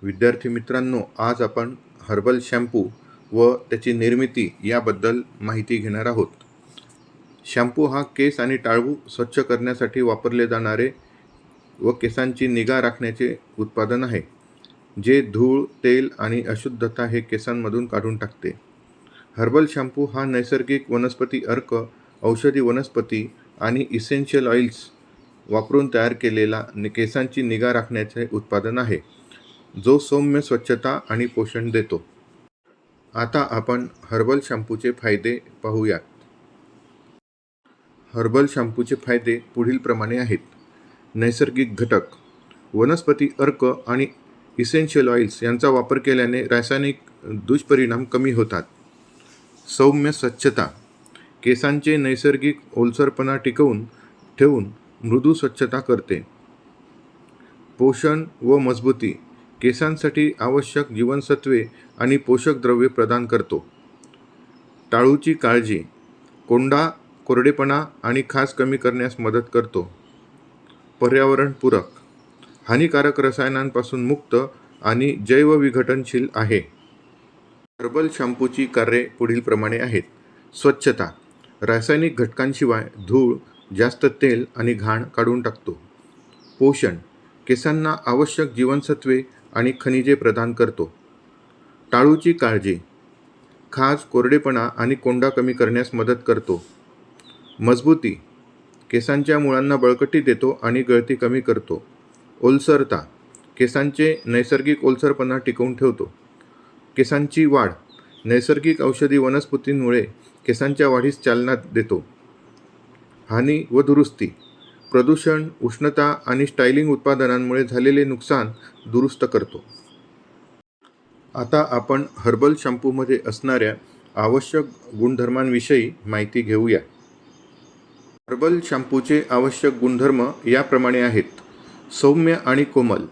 विद्यार्थी मित्रांनो, आज आपण हर्बल शॅम्पू व त्याची निर्मिती याबद्दल माहिती घेणार आहोत. शॅम्पू हा केस आणि टाळू स्वच्छ करण्यासाठी वापरले जाणारे व केसांची निगा राखण्याचे उत्पादन आहे, जे धूळ, तेल आणि अशुद्धता हे केसांमधून काढून टाकते. हर्बल शॅम्पू हा नैसर्गिक वनस्पती अर्क, औषधी वनस्पती आणि इसेन्शियल ऑइल्स वापरून तयार केलेला केसांची निगा राखण्याचे उत्पादन आहे, जो सौम्य स्वच्छता आणि पोषण देतो. आता आपण हर्बल शॅम्पूचे फायदे पाहूयात. हर्बल शॅम्पूचे फायदे पुढीलप्रमाणे आहेत. नैसर्गिक घटक, वनस्पती अर्क आणि इसेन्शियल ऑइल्स यांचा वापर केल्याने रासायनिक दुष्परिणाम कमी होतात. सौम्य स्वच्छता, केसांचे नैसर्गिक ओलसरपणा टिकवून ठेवून मृदू स्वच्छता करते. पोषण व मजबूती, केसांसाठी आवश्यक जीवनसत्त्वे आणि पोषक द्रव्ये प्रदान करतो. टाळूची काळजी, कोंडा, कोरडेपणा आणि खाज कमी करण्यास मदत करतो. पर्यावरणपूरक, हानिकारक रसायनांपासून मुक्त आणि जैवविघटनशील आहे. हर्बल शॅम्पूची कार्ये पुढीलप्रमाणे आहेत. स्वच्छता, रासायनिक घटकांशिवाय धूळ, जास्त तेल आणि घाण काढून टाकतो. पोषण, केसांना आवश्यक जीवनसत्त्वे आणि खनिजे प्रदान करतो. टाळूची काळजी, खाज, कोरडेपणा आणि कोंडा कमी करण्यास मदत करतो. मजबूती, केसांच्या मुळांना बळकटी देतो आणि गळती कमी करतो. ओलसरता, केसांचे नैसर्गिक ओलसरपणा टिकवून ठेवतो. केसांची वाढ, नैसर्गिक औषधी वनस्पतींमुळे केसांच्या वाढीस चालना देतो. हानी व दुरुस्ती, प्रदूषण, उष्णता आणि स्टायलिंग उत्पादनांमुळे झालेले नुकसान दुरुस्त करतो. आता आपण हर्बल शॅम्पूमध्ये असणाऱ्या आवश्यक गुणधर्मांविषयी माहिती घेऊया. हर्बल शॅम्पूचे आवश्यक गुणधर्म याप्रमाणे आहेत. सौम्य आणि कोमल,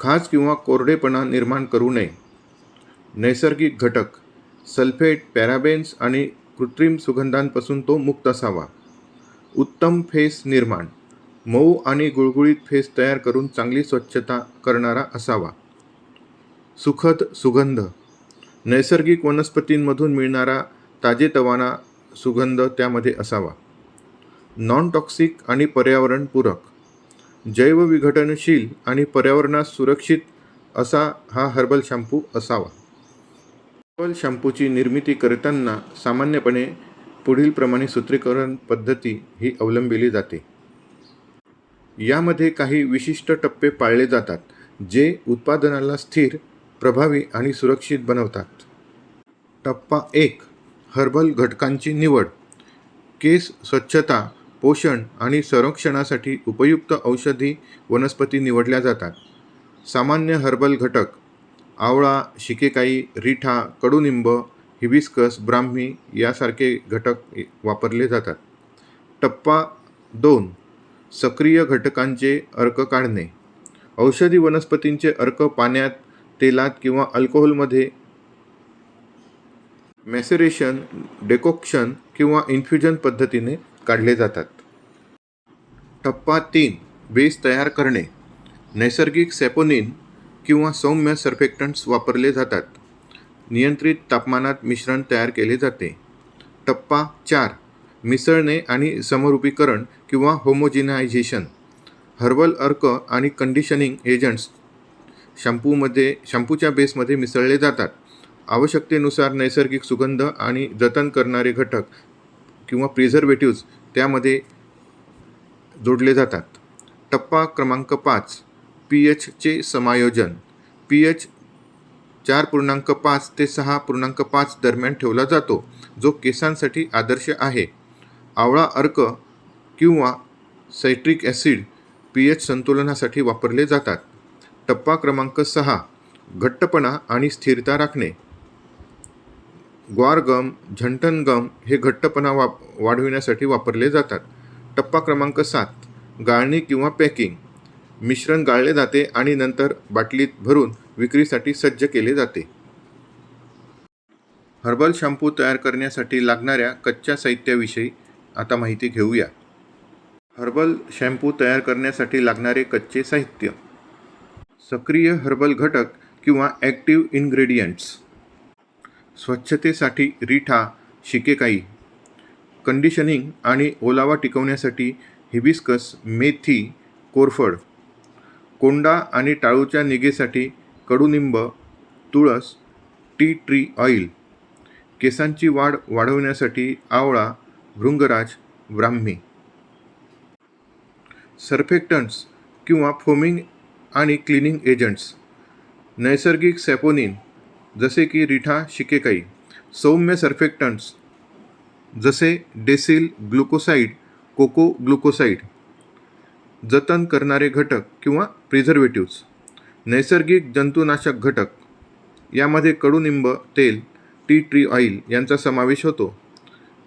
खाज किंवा कोरडेपणा निर्माण करू नये. नैसर्गिक घटक, सल्फेट, पॅराबेन्स आणि कृत्रिम सुगंधांपासून तो मुक्त असावा. उत्तम फेस निर्माण, मऊ आणि गुळगुळीत फेस तयार करून चांगली स्वच्छता करणारा असावा. सुखद सुगंध, नैसर्गिक वनस्पतींमधून मिळणारा ताजेतवाना सुगंध त्यामध्ये असावा. नॉन टॉक्सिक आणि पर्यावरणपूरक, जैवविघटनशील आणि पर्यावरणास सुरक्षित असा हा हर्बल शॅम्पू असावा. हर्बल शॅम्पूची निर्मिती करताना सामान्यपणे पुढीलप्रमाणे सूत्रीकरण पद्धती ही अवलंबिली जाते. यामध्ये काही विशिष्ट टप्पे पाळले जातात, जे उत्पादनाला स्थिर, प्रभावी आणि सुरक्षित बनवतात. टप्पा 1. हर्बल घटकांची निवड. केस स्वच्छता, पोषण आणि संरक्षणासाठी उपयुक्त औषधी वनस्पती निवडल्या जातात. सामान्य हर्बल घटक: आवळा, शिकेकाई, रिठा, कडुनिंब, हिबिस्कस, ब्राह्मी यासारखे घटक वापरले जातात. टप्पा 2. सक्रिय घटकांचे अर्क काढणे. औषधी वनस्पतींचे अर्क पाण्यात, तेलात किंवा अल्कोहोलमध्ये मॅसेरेशन, डेकोक्शन किंवा इन्फ्युजन पद्धतीने काढले जातात. टप्पा 3. बेस तयार करणे. नैसर्गिक सॅपोनिन किंवा सौम्य सर्फेक्टंट्स वापरले जातात. नियंत्रित तापमानात मिश्रण तयार केले जाते. टप्पा 4. मिसळणे आणि समरूपीकरण किंवा होमोजिनायझेशन. हर्बल अर्क आणि कंडिशनिंग एजंट्स शॅम्पूच्या बेसमध्ये मिसळले जातात. आवश्यकतेनुसार नैसर्गिक सुगंध आणि जतन करणारे घटक किंवा प्रिझर्वेटिव्ह्ज त्यामध्ये जोडले जातात. टप्पा क्रमांक 5. pHचे समायोजन. pH 4.5 ते 6.5 दरम्यान ठेवला जातो, जो केसांसाठी आदर्श आहे. आवळा अर्क किंवा सायट्रिक ॲसिड pH संतुलनासाठी वापरले जातात. टप्पा क्रमांक 6. घट्टपणा आणि स्थिरता राखणे. ग्वार गम, झंटन गम हे घट्टपणा वाढविण्यासाठी वापरले जातात. टप्पा क्रमांक 7. गाळणी किंवा पॅकिंग. मिश्रण गाळले जाते आणि नंतर बाटलीत भरून विक्रीसाठी सज्ज केले जाते. हर्बल शॅम्पू तयार करण्यासाठी लागणाऱ्या कच्च्या साहित्याविषयी आता माहिती घेऊया. हर्बल शॅम्पू तयार करण्यासाठी लागणारे कच्चे साहित्य. सक्रिय हर्बल घटक किंवा ॲक्टिव्ह इन्ग्रेडियंट्स. स्वच्छतेसाठी रिठा शिकेकाई, कंडिशनिंग आणि ओलावा टिकवण्यासाठी हिबिस्कस, मेथी, कोरफड, कोंडा आणि टाळूच्या निगेसाठी कडुनिंब, तुळस, टी ट्री ऑइल, केसांची वाढ वाढवण्यासाठी आवळा, भृंगराज, ब्राह्मी. सर्फेक्टंट्स किंवा फोमिंग आणि क्लिनिंग एजंट्स. नैसर्गिक सॅपोनिन जसे की रिठा शिकेकाई, सौम्य सर्फेक्टंट्स जसे डेसिल ग्लुकोसाइड, कोको ग्लुकोसाइड, जतन करणारे घटक किंवा प्रिझर्वेटिव्स. नैसर्गिक जंतुनाशक घटक यामध्ये कडुनिंब तेल, टी ट्री ऑइल यांचा समावेश होतो.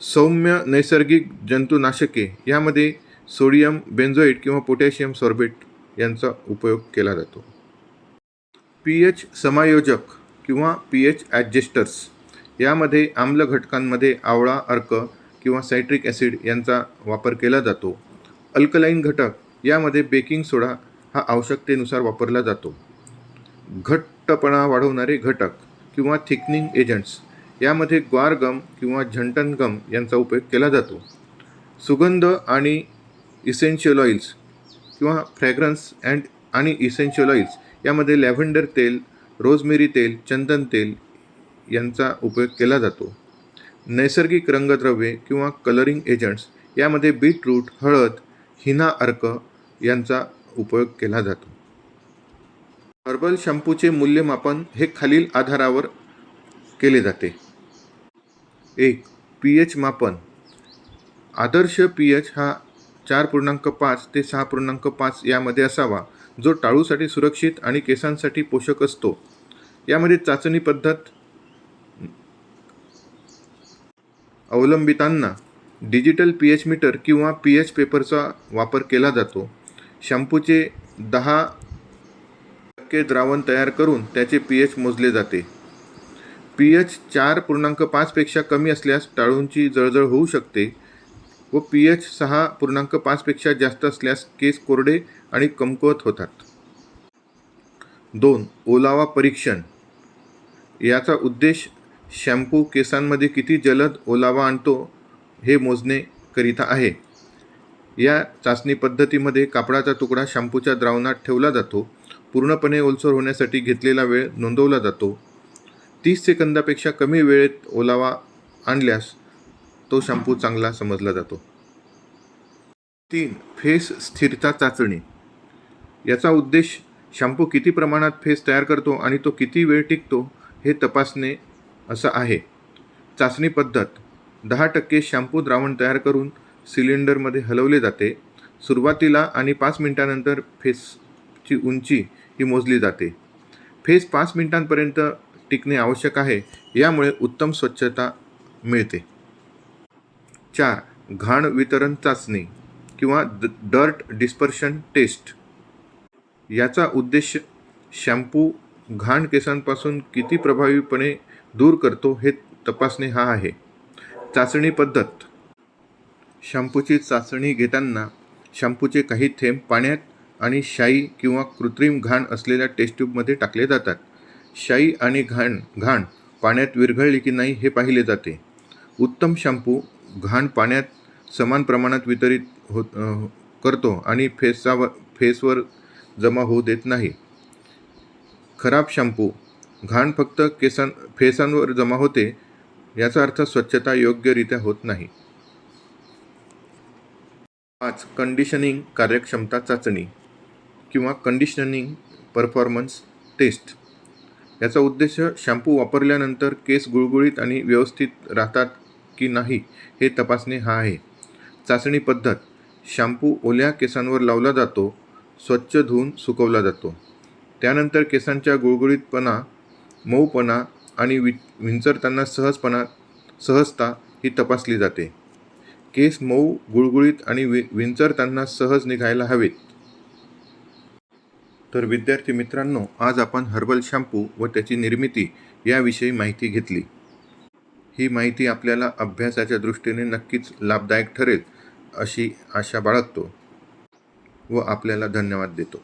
सौम्य नैसर्गिक जंतुनाशके यामध्ये सोडियम बेन्झोएट किंवा पोटॅशियम सॉर्बेट यांचा उपयोग केला जातो. pH समायोजक किंवा pH ॲडजेस्टर्स यामध्ये आम्ल घटकांमध्ये आवळा अर्क किंवा सायट्रिक ॲसिड यांचा वापर केला जातो. अल्कलाईन घटक यामध्ये बेकिंग सोडा हा आवश्यकतेनुसार वापरला जातो. घट्टपणा वाढवणारे घटक किंवा थिकनिंग एजंट्स यामध्ये ग्वार गम किंवा झंटन गम यांचा उपयोग केला जातो. सुगंध आणि इसेन्शियल ऑइल्स किंवा फ्रॅग्रन्स आणि इसेन्शियल ऑइल्स यामध्ये लॅव्हेंडर तेल, रोजमेरी तेल, चंदन तेल यांचा उपयोग केला जातो. नैसर्गिक रंगद्रव्ये किंवा कलरिंग एजंट्स यामध्ये बीटरूट, हळद, हिना अर्क यांचा उपयोग केला जातो. हर्बल शॅम्पूचे मूल्यमापन हे खालील आधारावर केले जाते. 1. pH मापन. आदर्श pH हा 4.5 ते 6.5 यामध्ये असावा, जो टाळूसाठी सुरक्षित आणि केसांसाठी पोषक असतो. यामध्ये चाचणी पद्धत अवलंबितांना डिजिटल pH मीटर किंवा pH पेपरचा वापर केला जातो. शॅम्पूचे 10% द्रावण तयार करून त्याचे pH मोजले जाते. pH 4.5 पेक्षा कमी असल्यास टाळूंची जळजळ होऊ शकते व pH 6.5 पेक्षा जास्त असल्यास केस कोरडे आणि कमकुवत होतात. 2. ओलावा परीक्षण. याचा उद्देश शॅम्पू केसांमध्ये किती जलद ओलावा आणतो हे मोजणे करिता आहे. या चाचणी पद्धतीमध्ये कापडाचा तुकडा शॅम्पूच्या द्रावणात ठेवला जातो. पूर्णपणे ओलसर होण्यासाठी घेतलेला वेळ नोंदवला जातो. 30 सेकंदापेक्षा कमी वेळेत ओलावा आणल्यास तो शॅम्पू चांगला समजला जातो. 3. फेस स्थिरता चाचणी. याचा उद्देश शॅम्पू किती प्रमाणात फेस तयार करतो आणि तो किती वेळ टिकतो हे तपासणे असा आहे. चाचणी पद्धत 10% शॅम्पू द्रावण तयार करून सिलेंडरमध्ये हलवले जाते. सुरुवातीला आणि 5 मिनिटांनंतर फेसची उंची ही मोजली जाते. फेस 5 मिनिटांपर्यंत टिकणे आवश्यक आहे, यामुळे उत्तम स्वच्छता मिळते. 4. घाण वितरण चाचणी किंवा डर्ट डिस्पर्शन टेस्ट. याचा उद्देश शॅम्पू घाण केसांपासून किती प्रभावीपणे दूर करतो हे तपासणे हा आहे. चाचणी पद्धत. शॅम्पूची चाचणी घेताना शॅम्पूचे काही थेंब पाण्यात आणि शाई किंवा कृत्रिम घाण असलेल्या टेस्ट ट्यूबमध्ये टाकले जातात. शाई आणि घाण पाण्यात विरघळली की नाही हे पाहिले जाते. उत्तम शॅम्पू घाण पाण्यात समान प्रमाणात वितरित करतो आणि फेसवर जमा होऊ देत नाही. खराब शॅम्पू घाण फक्त फेसांवर जमा होते, याचा अर्थ स्वच्छता योग्यरित्या होत नाही. 5. कंडिशनिंग कार्यक्षमता चाचणी किंवा कंडिशनिंग परफॉर्मन्स टेस्ट. याचा उद्देश शॅम्पू वापरल्यानंतर केस गुळगुळीत आणि व्यवस्थित राहतात की नाही हे तपासणे हा आहे. चाचणी पद्धत. शॅम्पू ओल्या केसांवर लावला जातो, स्वच्छ धुवून सुकवला जातो. त्यानंतर केसांच्या गुळगुळीतपणा, मऊपणा आणि विंचरताना सहजता ही तपासली जाते. केस मऊ, गुळगुळीत आणि विंचरताना सहज निघायला हवेत. तर विद्यार्थी मित्रांनो, आज आपण हर्बल शॅम्पू व त्याची निर्मिती याविषयी माहिती घेतली. ही माहिती आपल्याला अभ्यासाच्या दृष्टीने नक्कीच लाभदायक ठरेल अशी आशा बाळगतो व आपल्याला धन्यवाद देतो.